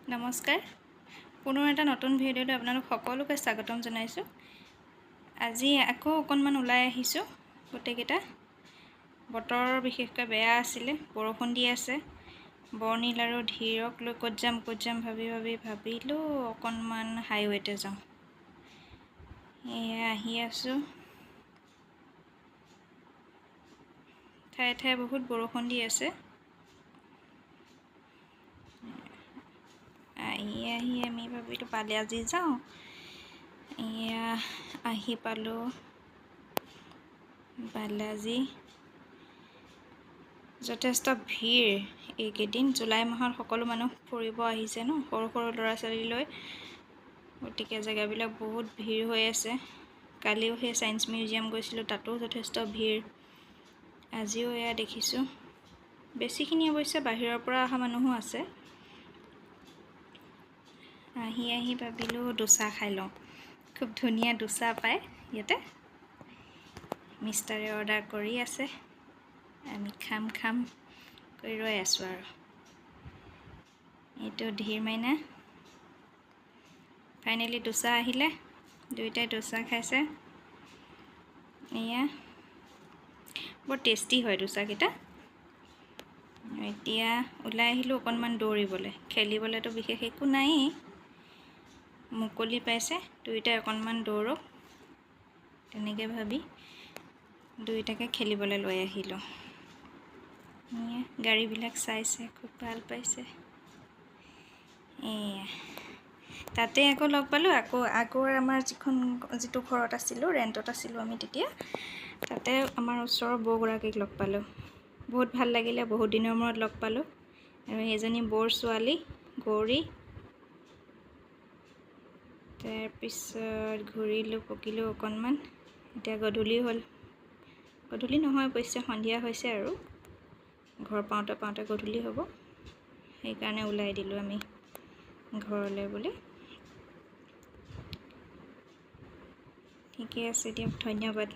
নমস্কাৰ পুনৰ এটা নতুন ভিডিঅ'ত আপোনালোক সকলোকে স্বাগতম জনাইছোঁ। আজি আকৌ অকণমান ওলাই আহিছোঁ। গোটেইকেইটা বতৰ বিশেষকৈ বেয়া আছিলে, বৰষুণ দি আছে। বৰ্ণিল আৰু ধীৰক লৈ ক'ত যাম ভাবিলোঁ অকণমান হাইৱেতে যাওঁ। এয়া আহি আছোঁ। ঠায়ে ঠায়ে বহুত বৰষুণ দি আছে। আহি আমি ভাবিলোঁ বালাজী যাওঁ। এয়া আহি পালোঁ বালাজী। যথেষ্ট ভিৰ এইকেইদিন। জুলাই মাহত সকলো মানুহ ফুৰিব আহিছে ন, সৰু সৰু ল'ৰা ছোৱালী লৈ। গতিকে জেগাবিলাক বহুত ভিৰ হৈ আছে। কালিও সেই ছায়েন্স মিউজিয়াম গৈছিলোঁ, তাতো যথেষ্ট ভিৰ। আজিও এয়া দেখিছোঁ। বেছিখিনি অৱশ্যে বাহিৰৰ পৰা অহা মানুহো আছে। আহি ভাবিলোঁ ডোচা খাই লওঁ। খুব ধুনীয়া ডোচা পায় ইয়াতে। মিষ্টাৰে অৰ্ডাৰ কৰি আছে, আমি খাম কৰি ৰৈ আছোঁ আৰু। এইটো ধীৰ মাইনা। ফাইনেলি ডোচা আহিলে, দুয়োটাই ডোচা খাইছে। এয়া বৰ টেষ্টি হয় ডোচাকেইটা। এতিয়া ওলাই আহিলোঁ অকণমান দৌৰিবলৈ। খেলিবলৈতো বিশেষ একো নায়েই, মুকলি পাইছে। দুয়োটাই অকণমান দৌৰক, তেনেকৈ ভাবি দুয়োটাকে খেলিবলৈ লৈ আহিলোঁ। গাড়ীবিলাক চাইছে, খুব ভাল পাইছে। এয়া তাতে আকৌ লগ পালোঁ। আগৰ আমাৰ যিটো ঘৰত আছিলোঁ, ৰেণ্টত আছিলোঁ আমি তেতিয়া, তাতে আমাৰ ওচৰৰ বৌগৰাকীক লগ পালোঁ। বহুত ভাল লাগিলে, বহুত দিনৰ মূৰত লগ পালোঁ। আৰু সেইজনী বৌৰ ছোৱালী গৌৰী। তাৰপিছত ঘূৰিলোঁ পকিলোঁ অকণমান। এতিয়া গধূলি হ'ল। গধূলি নহয় অৱশ্যে, সন্ধিয়া হৈছে আৰু। ঘৰ পাওঁতে গধূলি হ'ব। সেইকাৰণে ওলাই দিলোঁ আমি ঘৰলৈ বুলি। ঠিকে আছে দিয়ক, ধন্যবাদ।